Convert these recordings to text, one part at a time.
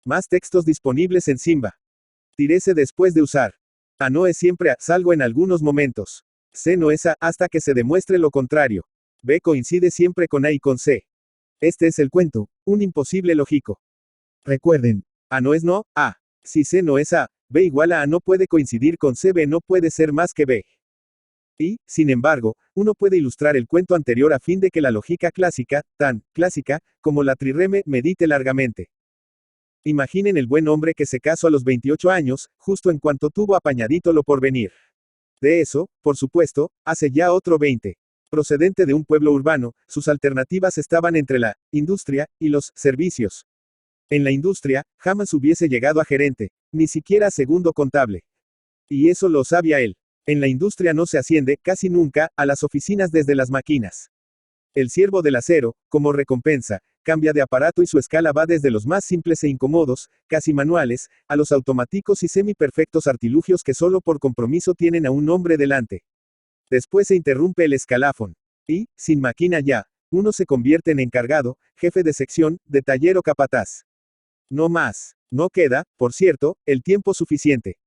Más textos disponibles en Simba. Tirese después de usar. A no es siempre a, salvo en algunos momentos. C no es a, hasta que se demuestre lo contrario. B coincide siempre con A y con C. Este es el cuento, un imposible lógico. Recuerden, A no es no, A. Si C no es A, B igual a no puede coincidir con C, B no puede ser más que B. Y, sin embargo, uno puede ilustrar el cuento anterior a fin de que la lógica clásica, tan clásica, como la trireme, medite largamente. Imaginen el buen hombre que se casó a los 28 años, justo en cuanto tuvo apañadito lo porvenir. De eso, por supuesto, hace ya otro 20. Procedente de un pueblo urbano, sus alternativas estaban entre la industria y los servicios. En la industria, jamás hubiese llegado a gerente, ni siquiera a segundo contable. Y eso lo sabía él. En la industria no se asciende, casi nunca, a las oficinas desde las máquinas. El siervo del acero, como recompensa, cambia de aparato y su escala va desde los más simples e incómodos, casi manuales, a los automáticos y semi-perfectos artilugios que solo por compromiso tienen a un hombre delante. Después se interrumpe el escalafón. Y, sin máquina ya, uno se convierte en encargado, jefe de sección, de taller o capataz. No más. No queda, por cierto, el tiempo suficiente.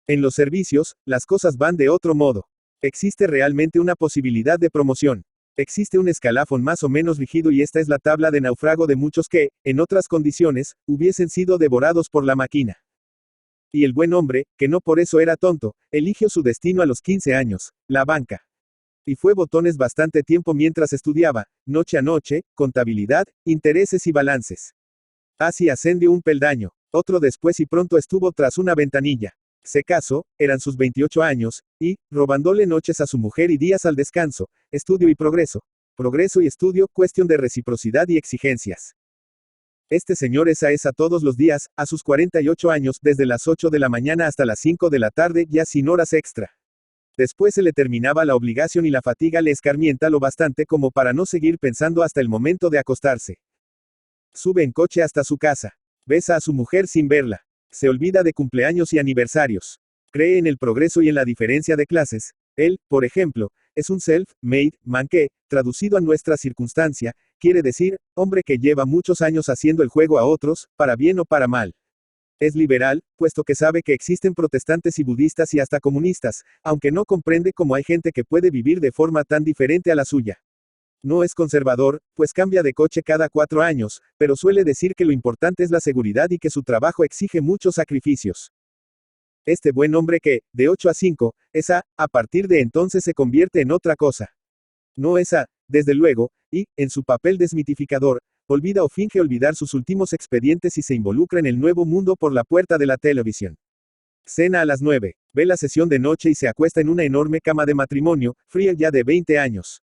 En los servicios, las cosas van de otro modo. Existe realmente una posibilidad de promoción. Existe un escalafón más o menos rígido y esta es la tabla de naufrago de muchos que, en otras condiciones, hubiesen sido devorados por la máquina. Y el buen hombre, que no por eso era tonto, eligió su destino a los 15 años, la banca. Y fue botones bastante tiempo mientras estudiaba, noche a noche, contabilidad, intereses y balances. Así ascendió un peldaño, otro después y pronto estuvo tras una ventanilla. Se casó, eran sus 28 años, y, robándole noches a su mujer y días al descanso, estudio y progreso. Progreso y estudio, cuestión de reciprocidad y exigencias. Este señor es a todos los días, a sus 48 años, desde las 8 de la mañana hasta las 5 de la tarde, ya sin horas extra. Después se le terminaba la obligación y la fatiga le escarmienta lo bastante como para no seguir pensando hasta el momento de acostarse. Sube en coche hasta su casa. Besa a su mujer sin verla. Se olvida de cumpleaños y aniversarios. Cree en el progreso y en la diferencia de clases. Él, por ejemplo, es un self-made man que, traducido a nuestra circunstancia, quiere decir, hombre que lleva muchos años haciendo el juego a otros, para bien o para mal. Es liberal, puesto que sabe que existen protestantes y budistas y hasta comunistas, aunque no comprende cómo hay gente que puede vivir de forma tan diferente a la suya. No es conservador, pues cambia de coche cada 4 años, pero suele decir que lo importante es la seguridad y que su trabajo exige muchos sacrificios. Este buen hombre que, de 8 a 5, es a partir de entonces se convierte en otra cosa. No es desde luego, y, en su papel desmitificador, olvida o finge olvidar sus últimos expedientes y se involucra en el nuevo mundo por la puerta de la televisión. Cena a las 9, ve la sesión de noche y se acuesta en una enorme cama de matrimonio, fría ya de 20 años.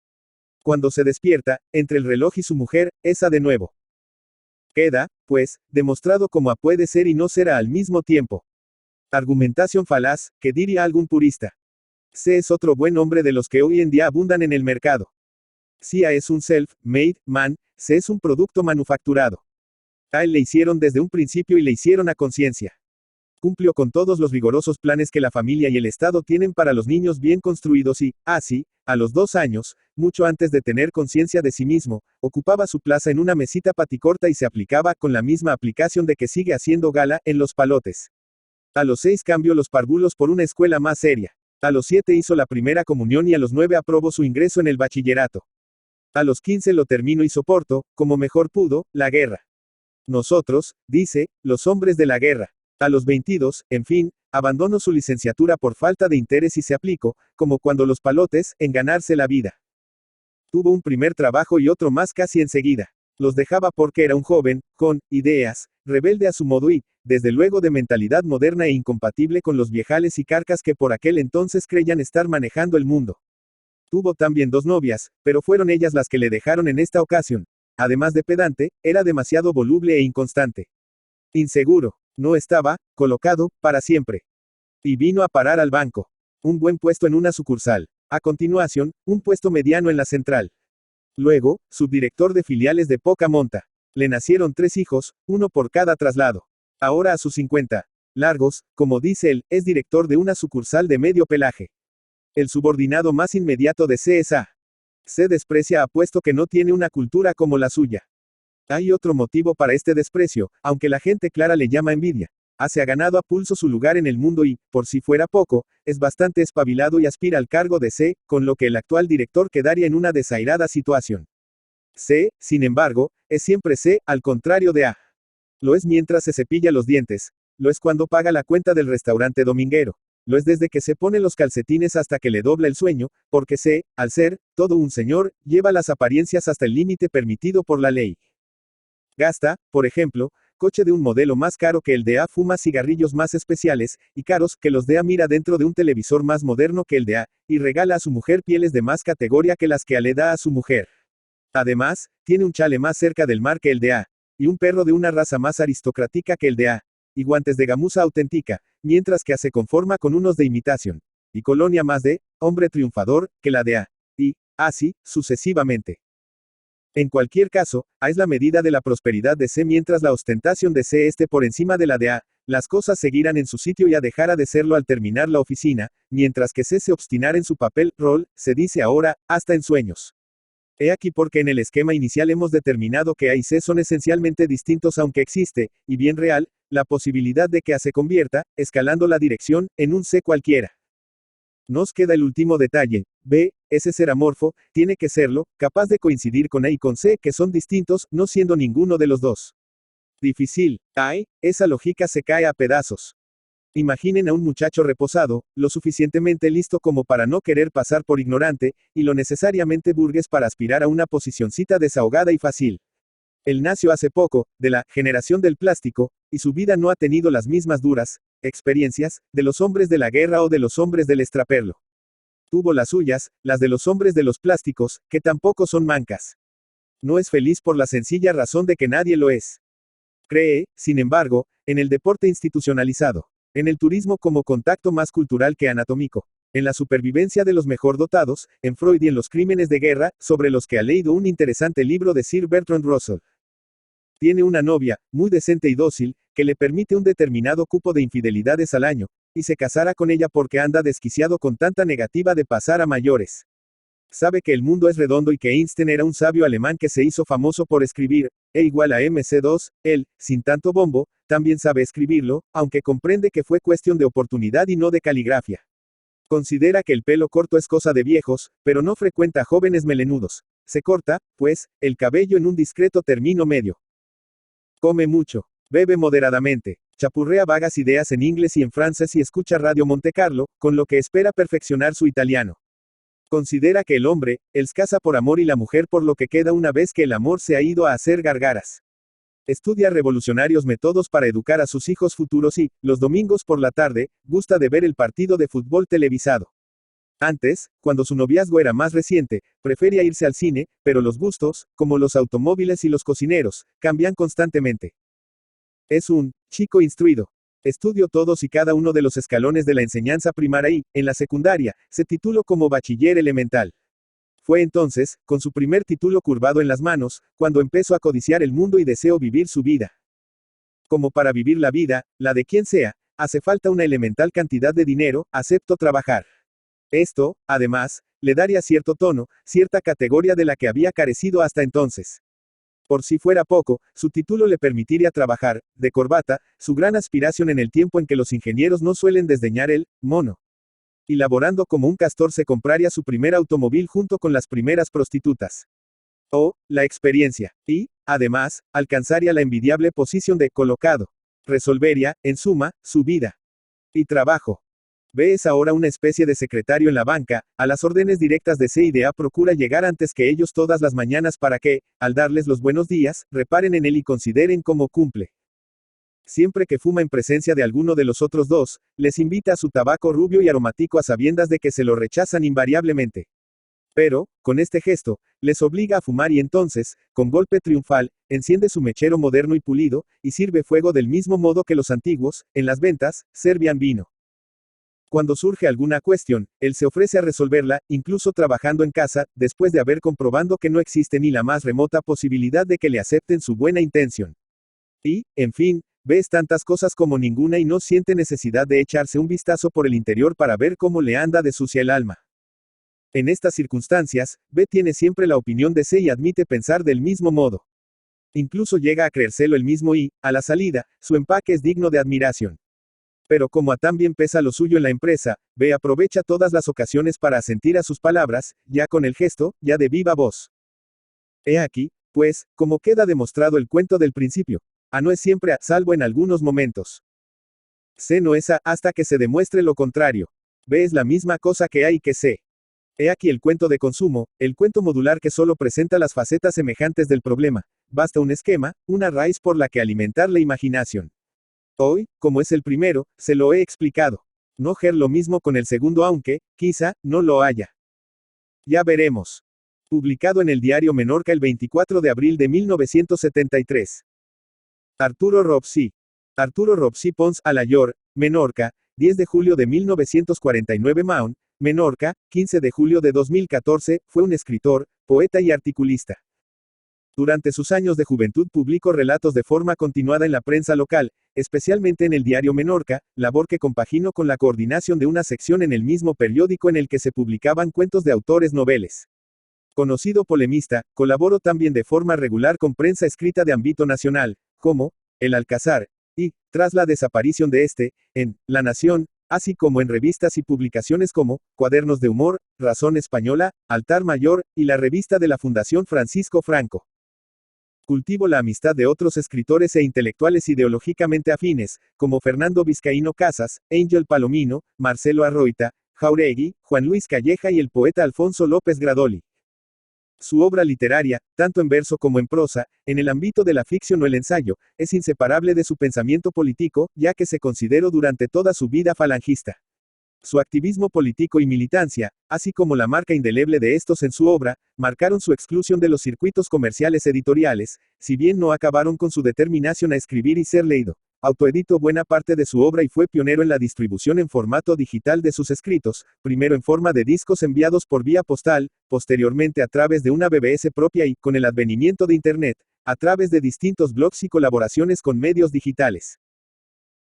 Cuando se despierta, entre el reloj y su mujer, es de nuevo. Queda, pues, demostrado como puede ser y no será al mismo tiempo. Argumentación falaz, que diría algún purista. C es otro buen hombre de los que hoy en día abundan en el mercado. Si A es un self-made man, C es un producto manufacturado. A él le hicieron desde un principio y le hicieron a conciencia. Cumplió con todos los rigorosos planes que la familia y el Estado tienen para los niños bien construidos y, así, a los 2 años, mucho antes de tener conciencia de sí mismo, ocupaba su plaza en una mesita paticorta y se aplicaba, con la misma aplicación de que sigue haciendo gala, en los palotes. A los 6 cambió los párvulos por una escuela más seria. A los 7 hizo la primera comunión y a los 9 aprobó su ingreso en el bachillerato. A los 15 lo terminó y soportó, como mejor pudo, la guerra. Nosotros, dice, los hombres de la guerra. A los 22, en fin, abandonó su licenciatura por falta de interés y se aplicó, como cuando los palotes, en ganarse la vida. Tuvo un primer trabajo y otro más casi enseguida. Los dejaba porque era un joven, con ideas, rebelde a su modo y, desde luego de mentalidad moderna e incompatible con los viejales y carcas que por aquel entonces creían estar manejando el mundo. Tuvo también 2 novias, pero fueron ellas las que le dejaron en esta ocasión. Además de pedante, era demasiado voluble e inconstante. Inseguro. No estaba colocado para siempre. Y vino a parar al banco. Un buen puesto en una sucursal. A continuación, un puesto mediano en la central. Luego, subdirector de filiales de poca monta. Le nacieron 3 hijos, uno por cada traslado. Ahora a sus 50 largos, como dice él, es director de una sucursal de medio pelaje. El subordinado más inmediato de C es A. Se desprecia puesto que no tiene una cultura como la suya. Hay otro motivo para este desprecio, aunque la gente clara le llama envidia. A se ha ganado a pulso su lugar en el mundo y, por si fuera poco, es bastante espabilado y aspira al cargo de C, con lo que el actual director quedaría en una desairada situación. C, sin embargo, es siempre C, al contrario de A. Lo es mientras se cepilla los dientes. Lo es cuando paga la cuenta del restaurante dominguero. Lo es desde que se pone los calcetines hasta que le dobla el sueño, porque C, al ser, todo un señor, lleva las apariencias hasta el límite permitido por la ley. Gasta, por ejemplo, coche de un modelo más caro que el de A, fuma cigarrillos más especiales y caros que los de A, mira dentro de un televisor más moderno que el de A, y regala a su mujer pieles de más categoría que las que A le da a su mujer. Además, tiene un chale más cerca del mar que el de A, y un perro de una raza más aristocrática que el de A, y guantes de gamuza auténtica, mientras que A se conforma con unos de imitación, y colonia más de hombre triunfador que la de A, y así, sucesivamente. En cualquier caso, A es la medida de la prosperidad de C mientras la ostentación de C esté por encima de la de A, las cosas seguirán en su sitio y A dejará de serlo al terminar la oficina, mientras que C se obstinará en su papel, rol, se dice ahora, hasta en sueños. He aquí porque en el esquema inicial hemos determinado que A y C son esencialmente distintos aunque existe, y bien real, la posibilidad de que A se convierta, escalando la dirección, en un C cualquiera. Nos queda el último detalle, B, ese ser amorfo, tiene que serlo, capaz de coincidir con A y con C que son distintos, no siendo ninguno de los dos. Difícil, ay, esa lógica se cae a pedazos. Imaginen a un muchacho reposado, lo suficientemente listo como para no querer pasar por ignorante, y lo necesariamente burgués para aspirar a una posicioncita desahogada y fácil. Él nació hace poco, de la generación del plástico, y su vida no ha tenido las mismas duras experiencias de los hombres de la guerra o de los hombres del extraperlo. Tuvo las suyas, las de los hombres de los plásticos, que tampoco son mancas. No es feliz por la sencilla razón de que nadie lo es. Cree, sin embargo, en el deporte institucionalizado, en el turismo como contacto más cultural que anatómico, en la supervivencia de los mejor dotados, en Freud y en los crímenes de guerra, sobre los que ha leído un interesante libro de Sir Bertrand Russell. Tiene una novia, muy decente y dócil, que le permite un determinado cupo de infidelidades al año, y se casará con ella porque anda desquiciado con tanta negativa de pasar a mayores. Sabe que el mundo es redondo y que Einstein era un sabio alemán que se hizo famoso por escribir, E igual a mc2, él, sin tanto bombo, también sabe escribirlo, aunque comprende que fue cuestión de oportunidad y no de caligrafía. Considera que el pelo corto es cosa de viejos, pero no frecuenta jóvenes melenudos. Se corta, pues, el cabello en un discreto término medio. Come mucho. Bebe moderadamente. Chapurrea vagas ideas en inglés y en francés y escucha Radio Montecarlo, con lo que espera perfeccionar su italiano. Considera que el hombre, él casa por amor y la mujer por lo que queda una vez que el amor se ha ido a hacer gargaras. Estudia revolucionarios métodos para educar a sus hijos futuros y, los domingos por la tarde, gusta de ver el partido de fútbol televisado. Antes, cuando su noviazgo era más reciente, prefería irse al cine, pero los gustos, como los automóviles y los cocineros, cambian constantemente. Es un chico instruido. Estudió todos y cada uno de los escalones de la enseñanza primaria y, en la secundaria, se tituló como bachiller elemental. Fue entonces, con su primer título curvado en las manos, cuando empezó a codiciar el mundo y deseó vivir su vida. Como para vivir la vida, la de quien sea, hace falta una elemental cantidad de dinero, acepto trabajar. Esto, además, le daría cierto tono, cierta categoría de la que había carecido hasta entonces. Por si fuera poco, su título le permitiría trabajar, de corbata, su gran aspiración en el tiempo en que los ingenieros no suelen desdeñar el mono. Y laborando como un castor se compraría su primer automóvil junto con las primeras prostitutas. O, la experiencia. Y, además, alcanzaría la envidiable posición de colocado. Resolvería, en suma, su vida. Y trabajo. B es ahora una especie de secretario en la banca, a las órdenes directas de C y de A procura llegar antes que ellos todas las mañanas para que, al darles los buenos días, reparen en él y consideren cómo cumple. Siempre que fuma en presencia de alguno de los otros dos, les invita a su tabaco rubio y aromático a sabiendas de que se lo rechazan invariablemente. Pero, con este gesto, les obliga a fumar y entonces, con golpe triunfal, enciende su mechero moderno y pulido, y sirve fuego del mismo modo que los antiguos, en las ventas, servían vino. Cuando surge alguna cuestión, él se ofrece a resolverla, incluso trabajando en casa, después de haber comprobado que no existe ni la más remota posibilidad de que le acepten su buena intención. Y, en fin, ves tantas cosas como ninguna y no siente necesidad de echarse un vistazo por el interior para ver cómo le anda de sucia el alma. En estas circunstancias, B tiene siempre la opinión de C y admite pensar del mismo modo. Incluso llega a creérselo el mismo y, a la salida, su empaque es digno de admiración. Pero como a tan bien pesa lo suyo en la empresa, B aprovecha todas las ocasiones para asentir a sus palabras, ya con el gesto, ya de viva voz. He aquí, pues, como queda demostrado el cuento del principio. A no es siempre A, salvo en algunos momentos. C no es A, hasta que se demuestre lo contrario. B es la misma cosa que A y que C. He aquí el cuento de consumo, el cuento modular que solo presenta las facetas semejantes del problema. Basta un esquema, una raíz por la que alimentar la imaginación. Hoy, como es el primero, se lo he explicado. No ger lo mismo con el segundo aunque, quizá, no lo haya. Ya veremos. Publicado en el diario Menorca el 24 de abril de 1973. Arturo Robsí. Arturo Robsí Pons a la Yor, Menorca, 10 de julio de 1949 Mount, Menorca, 15 de julio de 2014, fue un escritor, poeta y articulista. Durante sus años de juventud publicó relatos de forma continuada en la prensa local, especialmente en el diario Menorca, labor que compaginó con la coordinación de una sección en el mismo periódico en el que se publicaban cuentos de autores noveles. Conocido polemista, colaboró también de forma regular con prensa escrita de ámbito nacional, como El Alcázar, y, tras la desaparición de este, en La Nación, así como en revistas y publicaciones como Cuadernos de Humor, Razón Española, Altar Mayor, y la revista de la Fundación Francisco Franco. Cultivó la amistad de otros escritores e intelectuales ideológicamente afines, como Fernando Vizcaíno Casas, Ángel Palomino, Marcelo Arroita, Jáuregui, Juan Luis Calleja y el poeta Alfonso López Gradoli. Su obra literaria, tanto en verso como en prosa, en el ámbito de la ficción o el ensayo, es inseparable de su pensamiento político, ya que se consideró durante toda su vida falangista. Su activismo político y militancia, así como la marca indeleble de estos en su obra, marcaron su exclusión de los circuitos comerciales editoriales, si bien no acabaron con su determinación a escribir y ser leído. Autoeditó buena parte de su obra y fue pionero en la distribución en formato digital de sus escritos, primero en forma de discos enviados por vía postal, posteriormente a través de una BBS propia y, con el advenimiento de Internet, a través de distintos blogs y colaboraciones con medios digitales.